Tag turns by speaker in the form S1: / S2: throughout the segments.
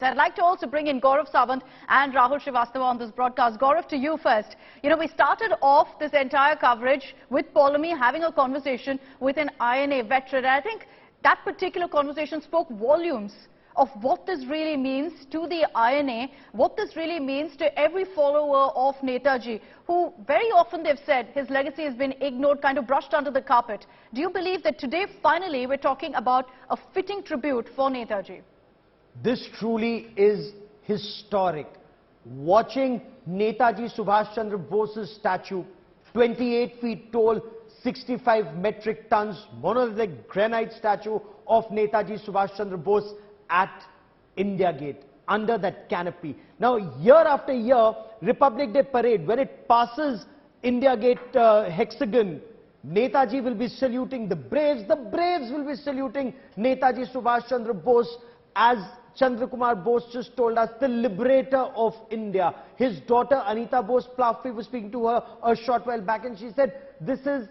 S1: I'd like to also bring in Gaurav Sawant and Rahul Srivastava on this broadcast. Gaurav, to you first. You know, we started off this entire coverage with Paulomi having a conversation with an INA veteran. And I think that particular conversation spoke volumes of what this really means to the INA, what this really means to every follower of Netaji, who very often they've said his legacy has been ignored, kind of brushed under the carpet. Do you believe that today, finally, we're talking about a fitting tribute for Netaji?
S2: This truly is historic. Watching Netaji Subhas Chandra Bose's statue, 28 feet tall, 65 metric tons, monolithic granite statue of Netaji Subhas Chandra Bose at India Gate, under that canopy. Now, year after year, Republic Day parade, when it passes India Gate hexagon, Netaji will be saluting the Braves will be saluting Netaji Subhas Chandra Bose, as Chandra Kumar Bose just told us, the liberator of India. His daughter Anita Bose Plaffy was speaking to her a short while back, and she said, this is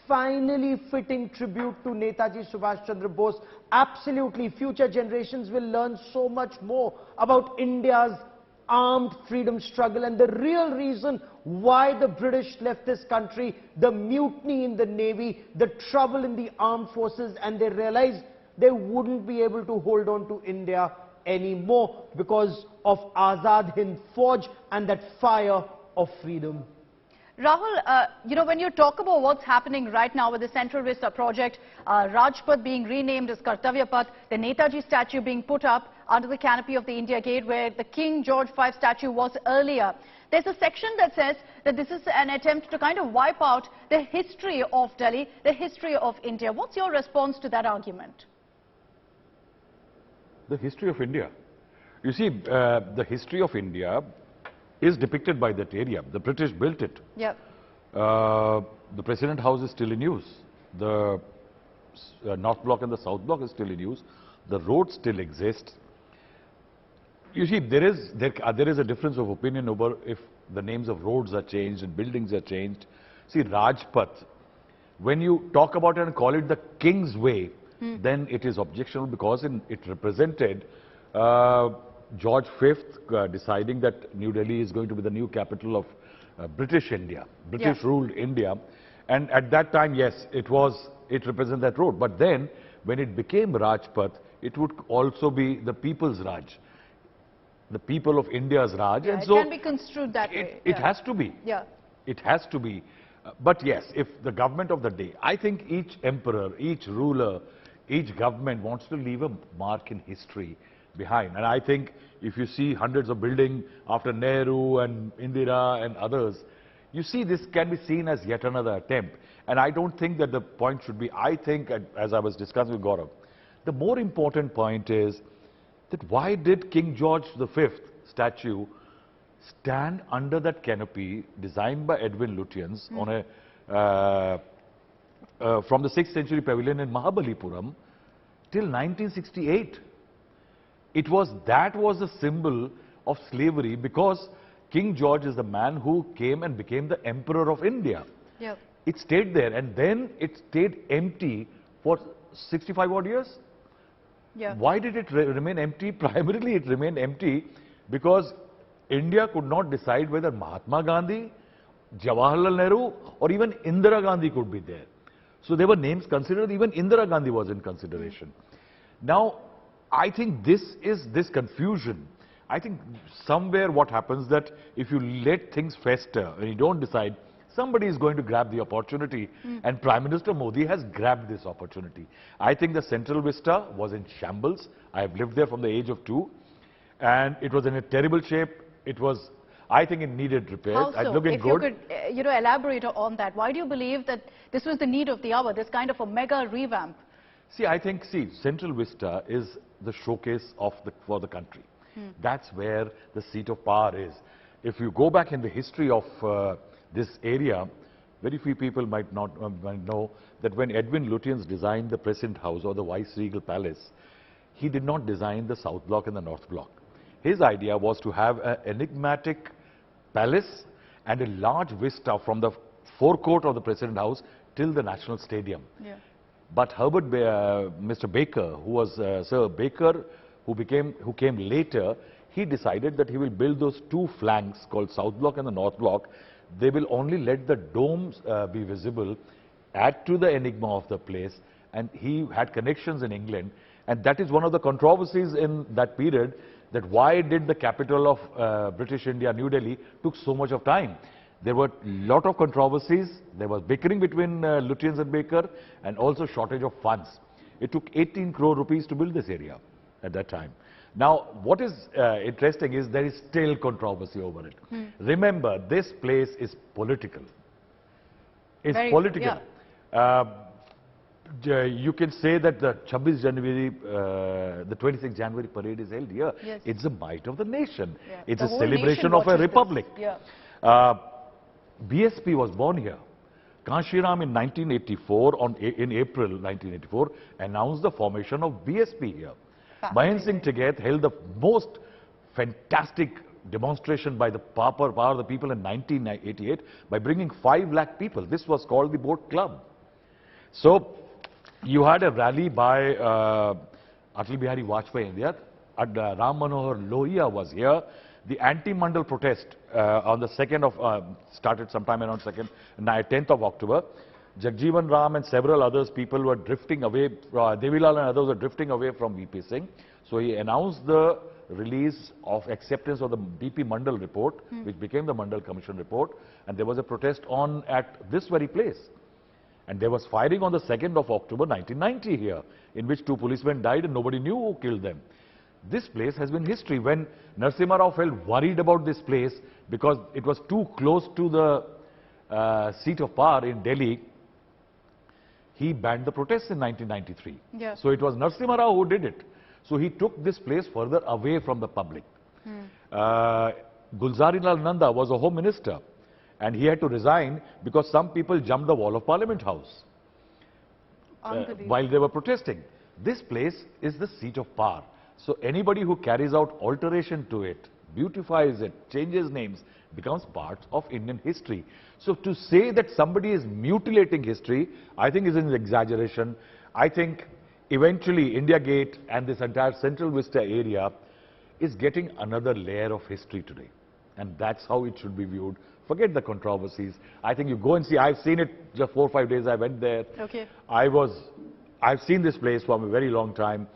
S2: finally fitting tribute to Netaji Subhas Chandra Bose. Absolutely, future generations will learn so much more about India's armed freedom struggle and the real reason why the British left this country, the mutiny in the Navy, the trouble in the armed forces, and they realized they wouldn't be able to hold on to India anymore because of Azad Hind Fauj and that fire of freedom.
S1: Rahul, you know, when you talk about what's happening right now with the Central Vista project, Rajpath being renamed as Kartavya Path, the Netaji statue being put up under the canopy of the India Gate where the King George V statue was earlier, there's a section that says that this is an attempt to kind of wipe out the history of Delhi, the history of India. What's your response to that argument?
S3: The history of India. You see, the history of India is depicted by that area. The British built it.
S1: Yep.
S3: The President House is still in use. The North Block and the South Block is still in use. The road still exists. You see, there is a difference of opinion over if the names of roads are changed and buildings are changed. See, Rajpath, when you talk about it and call it the King's Way, then it is objectionable because it represented George V deciding that New Delhi is going to be the new capital of British India, British-ruled India. And at that time, yes, it represented that road. But then, when it became Rajpath, it would also be the people's Raj, the people of India's Raj.
S1: Yeah,
S3: and
S1: it
S3: so
S1: can be construed that way.
S3: It has to be.
S1: Yeah.
S3: It has to be. But yes, if the government of the day, I think each emperor, each ruler, each government wants to leave a mark in history behind. And I think if you see hundreds of buildings after Nehru and Indira and others, you see this can be seen as yet another attempt. And I don't think that the point should be, I think, as I was discussing with Gaurav, the more important point is that why did King George V statue stand under that canopy designed by Edwin Lutyens on a from the 6th century pavilion in Mahabalipuram till 1968. That was the symbol of slavery because King George is the man who came and became the Emperor of India.
S1: Yep.
S3: It stayed there and then it stayed empty for 65 odd years.
S1: Yeah.
S3: Why did it remain empty? Primarily it remained empty because India could not decide whether Mahatma Gandhi, Jawaharlal Nehru or even Indira Gandhi could be there. So there were names considered, even Indira Gandhi was in consideration. Now, I think this confusion. I think somewhere what happens that if you let things fester and you don't decide, somebody is going to grab the opportunity. And Prime Minister Modi has grabbed this opportunity. I think the Central Vista was in shambles. I have lived there from the age of 2. And it was in a terrible shape. I think it needed repairs.
S1: How so?
S3: Looking
S1: if
S3: good.
S1: You could, elaborate on that. Why do you believe that this was the need of the hour, this kind of a mega revamp?
S3: See, I think, Central Vista is the showcase for the country. That's where the seat of power is. If you go back in the history of this area, very few people might not know that when Edwin Lutyens designed the President House or the Viceregal Palace, he did not design the South Block and the North Block. His idea was to have an enigmatic palace and a large vista from the forecourt of the President House till the National Stadium.
S1: Yeah.
S3: But Mr. Baker, who was Sir Baker, who came later, he decided that he will build those two flanks called South Block and the North Block. They will only let the domes be visible, add to the enigma of the place, and he had connections in England, and that is one of the controversies in that period, that why did the capital of British India, New Delhi, took so much of time. There were a lot of controversies, there was bickering between Lutyens and Baker, and also shortage of funds. It took 18 crore rupees to build this area at that time. Now, what is interesting is there is still controversy over it. Remember, this place is political. It's
S1: Very,
S3: political.
S1: yeah.
S3: You can say that the 26 January, the 26th January parade is held here.
S1: Yes.
S3: It's a might of the nation.
S1: Yeah.
S3: It's
S1: The
S3: a
S1: whole
S3: celebration
S1: nation
S3: of a
S1: watches this.
S3: republic.
S1: Yeah.
S3: BSP was born here. Kanshiram in 1984, in April 1984, announced the formation of BSP here. Mahendra Singh Tigait held the most fantastic demonstration by the power of the people in 1988 by bringing 5 lakh people. This was called the Boat Club. So, you had a rally by Atal Bihari Vajpayee India. Ram Manohar Lohia was here. The anti-Mandal protest on the 2nd of, started sometime around 10th of October. Jagjeevan Ram and several others people were drifting away, Devilal and others were drifting away from VP Singh. So he announced the release of acceptance of the BP Mandal report, which became the Mandal Commission report, and there was a protest on at this very place. And there was firing on the 2nd of October 1990 here, in which 2 policemen died and nobody knew who killed them. This place has been history. When Narasimha Rao felt worried about this place because it was too close to the seat of power in Delhi, he banned the protests in 1993.
S1: Yeah.
S3: So it was Narasimha Rao who did it. So he took this place further away from the public. Gulzarilal Nanda was a home minister and he had to resign because some people jumped the wall of Parliament House while they were protesting. This place is the seat of power. So anybody who carries out alteration to it, beautifies it, changes names, becomes part of Indian history. So to say that somebody is mutilating history, I think is an exaggeration. I think eventually India Gate and this entire Central Vista area is getting another layer of history today. And that's how it should be viewed. Forget the controversies. I think you go and see, I've seen it just 4 or 5 days I went there.
S1: Okay.
S3: I've seen this place for a very long time.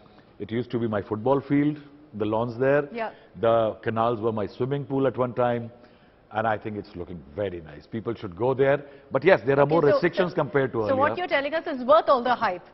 S3: It used to be my football field, the lawns there.
S1: Yeah.
S3: The canals were my swimming pool at one time. And I think it's looking very nice. People should go there. But yes, there are more restrictions compared to earlier.
S1: So what you're telling us is worth all the hype.